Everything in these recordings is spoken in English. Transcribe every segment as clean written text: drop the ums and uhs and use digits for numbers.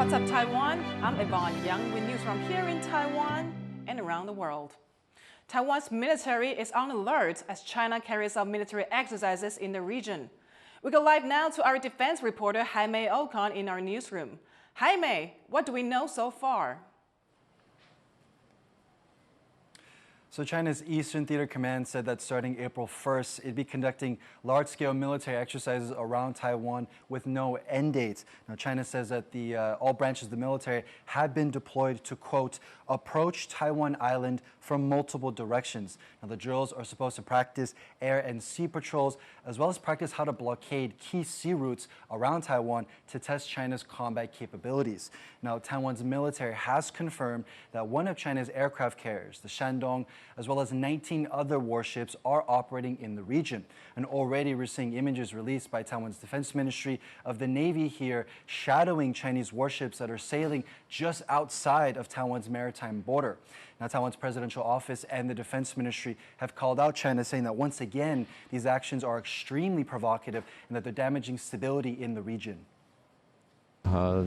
What's up, Taiwan? I'm Yvonne Young with news from here in Taiwan and around the world. Taiwan's military is on alert as China carries out military exercises in the region. We go live now to our defense reporter Jaime Ocon in our newsroom. Jaime, what do we know so far? So China's Eastern Theater Command said that starting April 1st, it'd be conducting large-scale military exercises around Taiwan with no end date. Now, China says that all branches of the military have been deployed to, quote, approach Taiwan Island from multiple directions. Now, the drills are supposed to practice air and sea patrols, as well as practice how to blockade key sea routes around Taiwan to test China's combat capabilities. Now, Taiwan's military has confirmed that one of China's aircraft carriers, the Shandong, as well as 19 other warships are operating in the region. And already we're seeing images released by Taiwan's Defense Ministry of the Navy here shadowing Chinese warships that are sailing just outside of Taiwan's maritime border. Now, Taiwan's presidential office and the Defense Ministry have called out China, saying that once again, these actions are extremely provocative and that they're damaging stability in the region. 他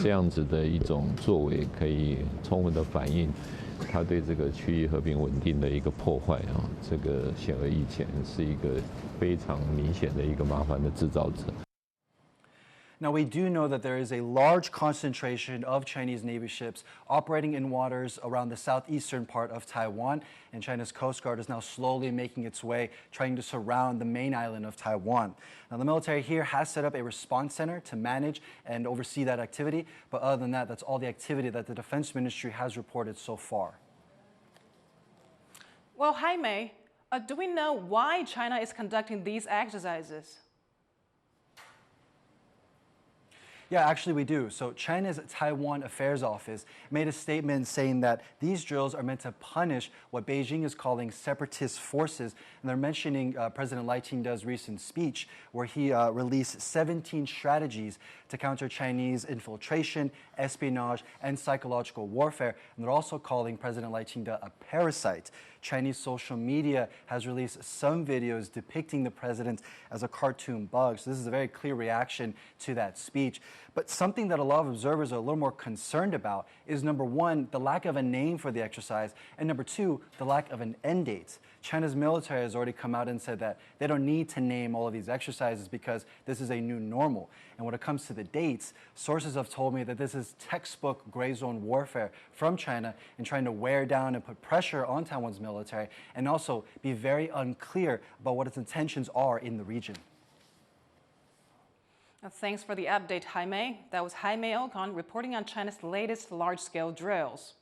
这样子的一种作为，可以充分的反映他对这个区域和平稳定的一个破坏啊，这个显而易见，是一个非常明显的一个麻烦的制造者。 Now, we do know that there is a large concentration of Chinese Navy ships operating in waters around the southeastern part of Taiwan, and China's Coast Guard is now slowly making its way, trying to surround the main island of Taiwan. Now, the military here has set up a response center to manage and oversee that activity, but other than that, that's all the activity that the Defense Ministry has reported so far. Well, Jaime, do we know why China is conducting these exercises? Yeah, actually we do. So China's Taiwan Affairs Office made a statement saying that these drills are meant to punish what Beijing is calling separatist forces. And they're mentioning President Lai Ching-te's recent speech where he released 17 strategies to counter Chinese infiltration, espionage, and psychological warfare. And they're also calling President Lai Ching-te a parasite. Chinese social media has released some videos depicting the president as a cartoon bug. So this is a very clear reaction to that speech. But something that a lot of observers are a little more concerned about is, number one, the lack of a name for the exercise, and number two, the lack of an end date. China's military has already come out and said that they don't need to name all of these exercises because this is a new normal. And when it comes to the dates, sources have told me that this is textbook gray zone warfare from China in trying to wear down and put pressure on Taiwan's military and also be very unclear about what its intentions are in the region. Thanks for the update, Jaime. That was Jaime Ocon reporting on China's latest large-scale drills.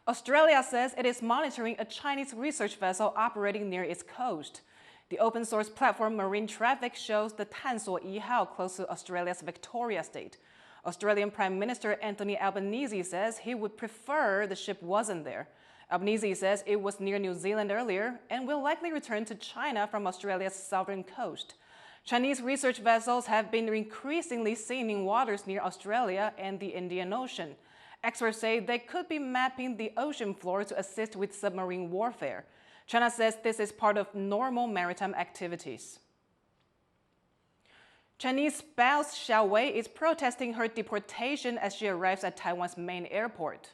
Australia says it is monitoring a Chinese research vessel operating near its coast. The open-source platform Marine Traffic shows the Tansuo Yihao close to Australia's Victoria State. Australian Prime Minister Anthony Albanese says he would prefer the ship wasn't there. Albanese says it was near New Zealand earlier and will likely return to China from Australia's southern coast. Chinese research vessels have been increasingly seen in waters near Australia and the Indian Ocean. Experts say they could be mapping the ocean floor to assist with submarine warfare. China says this is part of normal maritime activities. Chinese spouse Xiaowei is protesting her deportation as she arrives at Taiwan's main airport.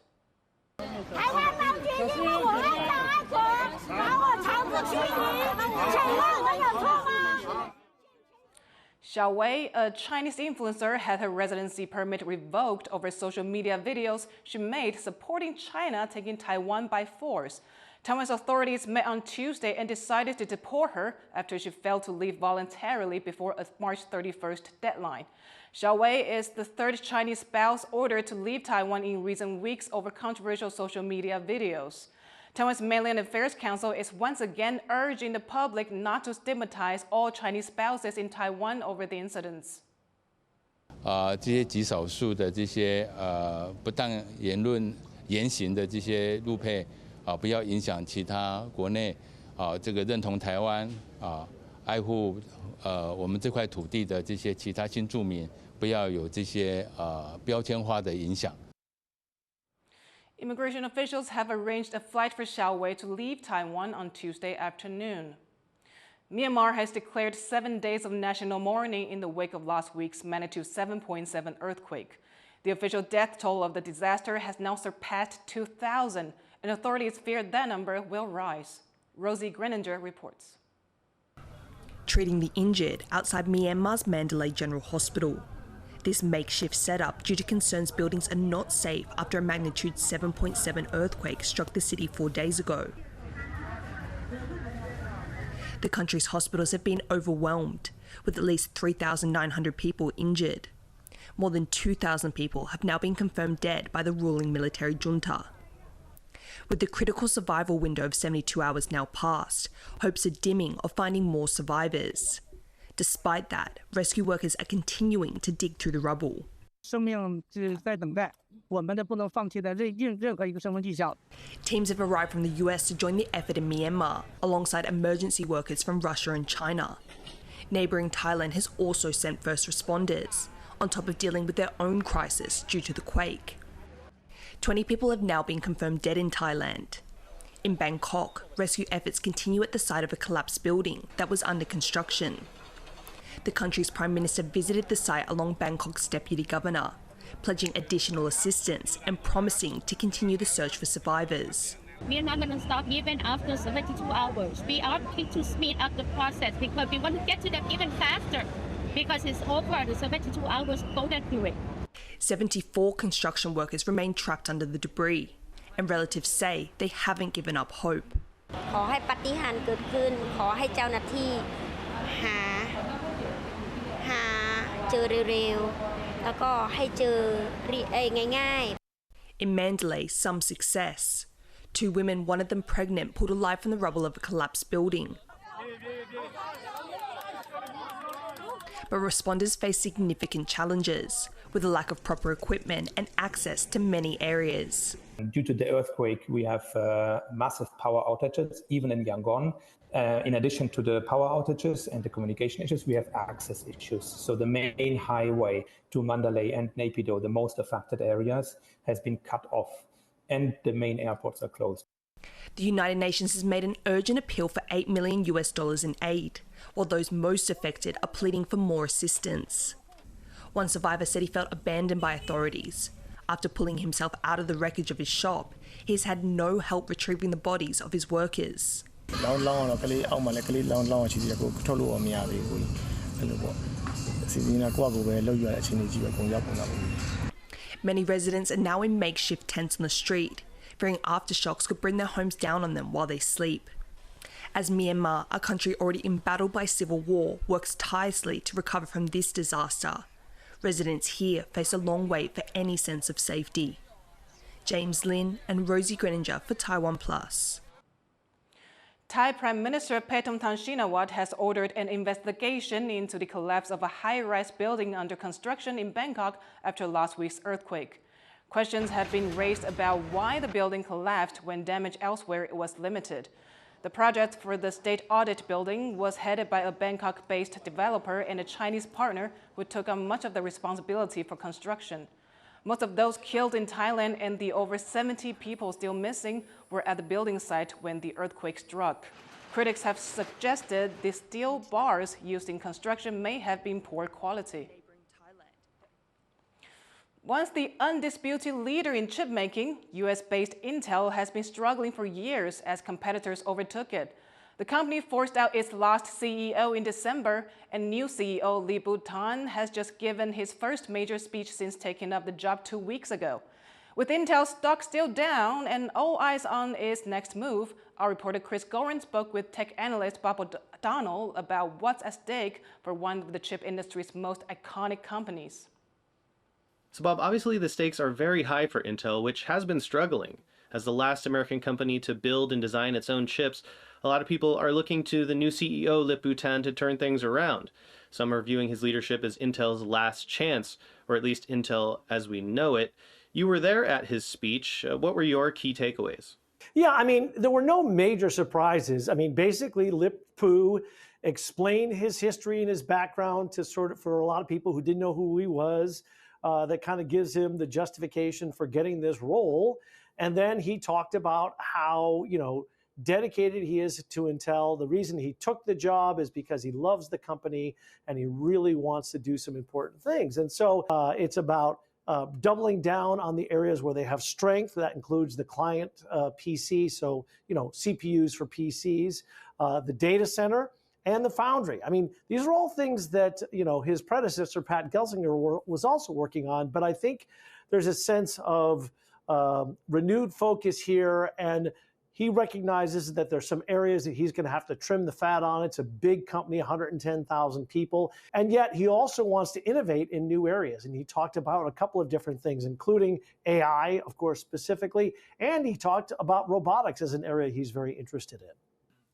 Xiaowei, a Chinese influencer, had her residency permit revoked over social media videos she made supporting China taking Taiwan by force. Taiwan's authorities met on Tuesday and decided to deport her after she failed to leave voluntarily before a March 31st deadline. Xiaowei is the third Chinese spouse ordered to leave Taiwan in recent weeks over controversial social media videos. Taiwan's Mainland Affairs Council is once again urging the public not to stigmatize all Chinese spouses in Taiwan over the incidents. 这些极少数的这些不当言论言行的这些陆配不要影响其他国内这个认同台湾爱护我们这块土地的这些其他新住民，不要有这些标签化的影响。 Immigration officials have arranged a flight for Xiaowei to leave Taiwan on Tuesday afternoon. Myanmar has declared 7 days of national mourning in the wake of last week's magnitude 7.7 earthquake. The The official death toll of the disaster has now surpassed 2,000, and authorities fear that number will rise. Rosie Greninger reports. Treating the injured outside Myanmar's Mandalay General Hospital. This makeshift setup due to concerns buildings are not safe after a magnitude 7.7 earthquake struck the city 4 days ago. The country's hospitals have been overwhelmed, with at least 3,900 people injured. More than 2,000 people have now been confirmed dead by the ruling military junta. With the critical survival window of 72 hours now past, hopes are dimming of finding more survivors. Despite that, rescue workers are continuing to dig through the rubble. Teams have arrived from the US to join the effort in Myanmar, alongside emergency workers from Russia and China. Neighbouring Thailand has also sent first responders, on top of dealing with their own crisis due to the quake. 20 people have now been confirmed dead in Thailand. In Bangkok, rescue efforts continue at the site of a collapsed building that was under construction. The country's Prime Minister visited the site along Bangkok's Deputy Governor, pledging additional assistance and promising to continue the search for survivors. We are not going to stop even after 72 hours. We are going to speed up the process because we want to get to them even faster because it's over the 72 hours golden period. 74 construction workers remain trapped under the debris, and relatives say they haven't given up hope. ขอให้ปาฏิหาริย์เกิดขึ้นขอให้เจ้าหน้าที่หาเจอเร็วๆแล้วก็ให้เจอง่ายๆ In Mandalay, some success. 2 women, one of them pregnant, pulled alive from the rubble of a collapsed building. But responders face significant challenges, with a lack of proper equipment and access to many areas. Due to the earthquake, we have massive power outages, even in Yangon. In addition to the power outages and the communication issues, we have access issues. So the main highway to Mandalay and Naypyidaw, the most affected areas, has been cut off, and the main airports are closed. The United Nations has made an urgent appeal for $8 million in aid, while those most affected are pleading for more assistance. One survivor said he felt abandoned by authorities. After pulling himself out of the wreckage of his shop, he has had no help retrieving the bodies of his workers. Many residents are now in makeshift tents on the street, fearing aftershocks could bring their homes down on them while they sleep. As Myanmar, a country already embattled by civil war, works tirelessly to recover from this disaster, residents here face a long wait for any sense of safety. James Lin and Rosie Greninger for TaiwanPlus. Thai Prime Minister Paetongtarn Shinawatra has ordered an investigation into the collapse of a high-rise building under construction in Bangkok after last week's earthquake. Questions have been raised about why the building collapsed when damage elsewhere was limited. The project for the state audit building was headed by a Bangkok-based developer and a Chinese partner who took on much of the responsibility for construction. Most of those killed in Thailand and the over 70 people still missing were at the building site when the earthquake struck. Critics have suggested the steel bars used in construction may have been poor quality. Once the undisputed leader in chipmaking, US-based Intel has been struggling for years as competitors overtook it. The company forced out its last CEO in December, and new CEO Deportation has just given his first major speech since taking up the job 2 weeks ago. With Intel's stock still down and all eyes on its next move, our reporter Chris Gorin spoke with tech analyst Bob O'Donnell about what's at stake for one of the chip industry's most iconic companies. So Bob, obviously the stakes are very high for Intel, which has been struggling. As the last American company to build and design its own chips, a lot of people are looking to the new CEO, Deportation, to turn things around. Some are viewing his leadership as Intel's last chance, or at least Intel as we know it. You were there at his speech. What were your key takeaways? Yeah, I mean, there were no major surprises. I mean, basically, Lip-Pu explained his history and his background to for a lot of people who didn't know who he was. That kind of gives him the justification for getting this role. And then he talked about how, dedicated he is to Intel. The reason he took the job is because he loves the company and he really wants to do some important things. And so it's about doubling down on the areas where they have strength. That includes the client PC, so CPUs for PCs, the data center, and the foundry. I mean, these are all things that his predecessor Pat Gelsinger was also working on. But I think there's a sense of renewed focus here, and he recognizes that there's some areas that he's going to have to trim the fat on. It's a big company, 110,000 people. And yet he also wants to innovate in new areas. And he talked about a couple of different things, including AI, of course, specifically. And he talked about robotics as an area he's very interested in.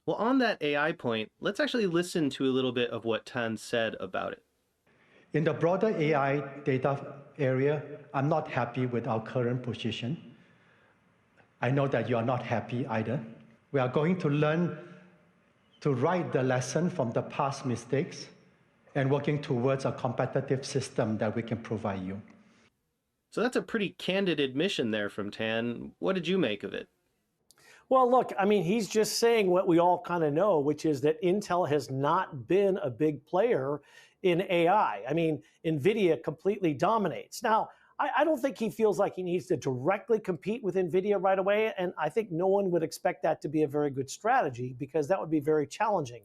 Well, on that AI point, let's actually listen to a little bit of what Tan said about it. In the broader AI data area, I'm not happy with our current position. I know that you are not happy either. We are going to learn to write the lesson from the past mistakes and working towards a competitive system that we can provide you. So that's a pretty candid admission there from Tan. What did you make of it? Well, look, I mean, he's just saying what we all kind of know, which is that Intel has not been a big player in AI. I mean, NVIDIA completely dominates. Now, I don't think he feels like he needs to directly compete with NVIDIA right away, and I think no one would expect that to be a very good strategy because that would be very challenging.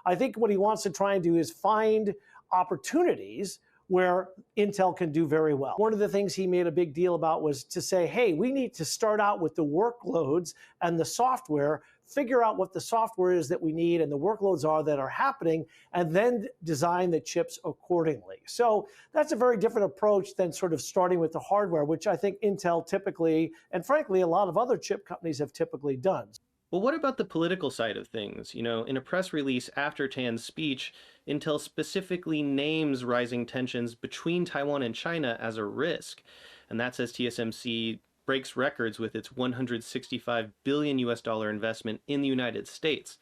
I think what he wants to try and do is find opportunities where Intel can do very well. One of the things he made a big deal about was to say, hey, we need to start out with the workloads and the software, figure out what the software is that we need and the workloads are that are happening, and then design the chips accordingly. So that's a very different approach than sort of starting with the hardware, which I think Intel typically, and frankly, a lot of other chip companies have typically done. Well, what about the political side of things? In a press release after Tan's speech, Intel specifically names rising tensions between Taiwan and China as a risk. And that says TSMC breaks records with its $165 billion investment in the United States.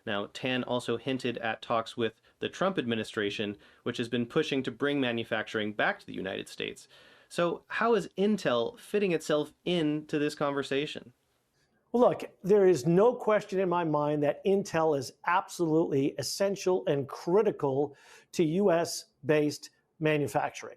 Now, Tan also hinted at talks with the Trump administration, which has been pushing to bring manufacturing back to the United States. So how is Intel fitting itself into this conversation? Well, look, there is no question in my mind that Intel is absolutely essential and critical to U.S.-based manufacturing.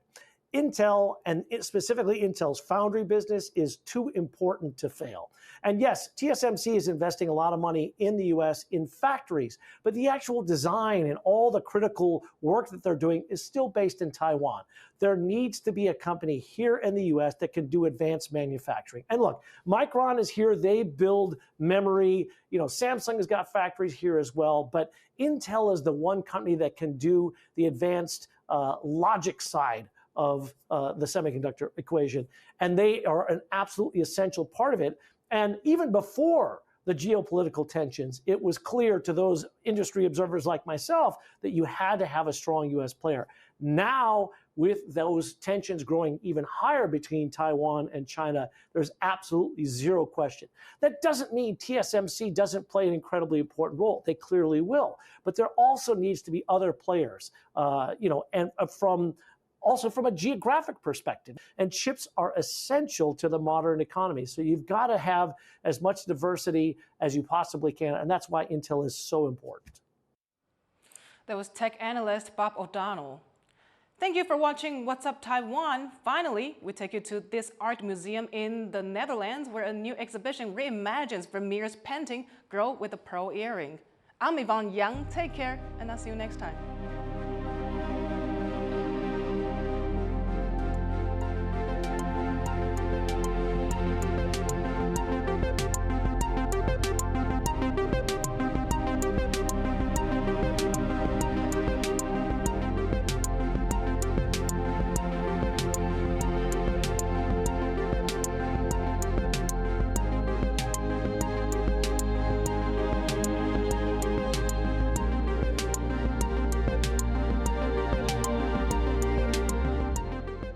Intel, and specifically Intel's foundry business, is too important to fail. And yes, TSMC is investing a lot of money in the U.S. in factories, but the actual design and all the critical work that they're doing is still based in Taiwan. There needs to be a company here in the U.S. that can do advanced manufacturing. And look, Micron is here. They build memory. Samsung has got factories here as well. But Intel is the one company that can do the advanced logic side of the semiconductor equation. And they are an absolutely essential part of it. And even before the geopolitical tensions, it was clear to those industry observers like myself that you had to have a strong U.S. player. Now, with those tensions growing even higher between Taiwan and China, there's absolutely zero question. That doesn't mean TSMC doesn't play an incredibly important role. They clearly will. But there also needs to be other players, and also from a geographic perspective. And chips are essential to the modern economy. So you've got to have as much diversity as you possibly can. And that's why Intel is so important. That was tech analyst Bob O'Donnell. Thank you for watching What's Up Taiwan. Finally, we take you to this art museum in the Netherlands where a new exhibition reimagines Vermeer's painting Girl with a Pearl Earring. I'm Yvonne Yang. Take care, and I'll see you next time.